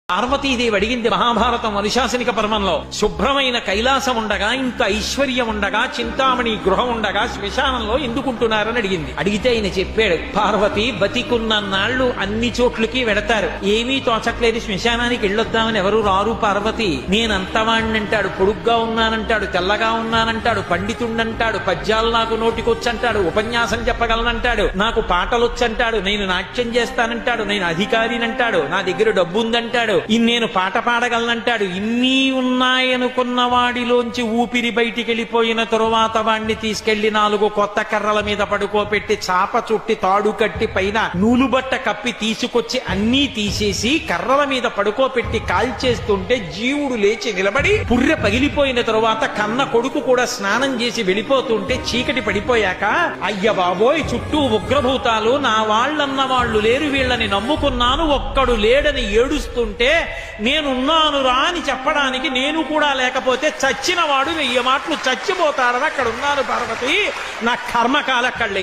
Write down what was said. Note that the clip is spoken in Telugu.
పార్వతీదేవి అడిగింది మహాభారతం అనుశాసనిక పర్వంలో, శుభ్రమైన కైలాసం ఉండగా, ఇంత ఐశ్వర్యం ఉండగా, చింతామణి గృహం ఉండగా శ్మశానంలో ఎందుకుంటున్నారని అడిగింది. అడిగితే ఆయన చెప్పాడు, పార్వతి బతికున్న నాళ్లు అన్ని చోట్లకి వెడతారు, ఏమీ తోచట్లేదు, శ్మశానానికి వెళ్ళొద్దామని ఎవరు రారు పార్వతి. నేనంతవాణ్ణంటాడు, పొడుగ్గా ఉన్నానంటాడు, తెల్లగా ఉన్నానంటాడు, పండితుండంటాడు, పద్యాలు నాకు నోటికొచ్చంటాడు, ఉపన్యాసం చెప్పగలనంటాడు, నాకు పాటలొచ్చంటాడు, నేను నాట్యం చేస్తానంటాడు, నేను అధికారినంటాడు, నా దగ్గర డబ్బు ఉందంటాడు, నేను పాట పాడగలనంటాడు. ఇన్ని ఉన్నాయనుకున్న వాడిలోంచి ఊపిరి బయటికి వెళ్ళిపోయిన తరువాత వాణ్ణి తీసుకెళ్లి 4 కొత్త కర్రల మీద పడుకోపెట్టి చాప చుట్టి తాడు కట్టి పైన నూలుబట్ట కప్పి తీసుకొచ్చి అన్నీ తీసేసి కర్రల మీద పడుకోపెట్టి కాల్చేస్తుంటే జీవుడు లేచి నిలబడి పుర్రె పగిలిపోయిన తరువాత కన్న కొడుకు కూడా స్నానం చేసి వెళ్ళిపోతుంటే చీకటి పడిపోయాక, అయ్య బాబోయ్ చుట్టూ ఉగ్రభూతాలు, నా వాళ్ళన్న వాళ్ళు లేరు, వీళ్ళని నమ్ముకున్నాను, ఒక్కడు లేడని ఏడుస్తుంటే నేనున్నాను రా అని చెప్పడానికి నేను కూడా లేకపోతే చచ్చిన వాడు 1000 మాటలు చచ్చిపోతాడని అక్కడ ఉన్నాను పార్వతి. నా కర్మకాలక్కళ్ళే.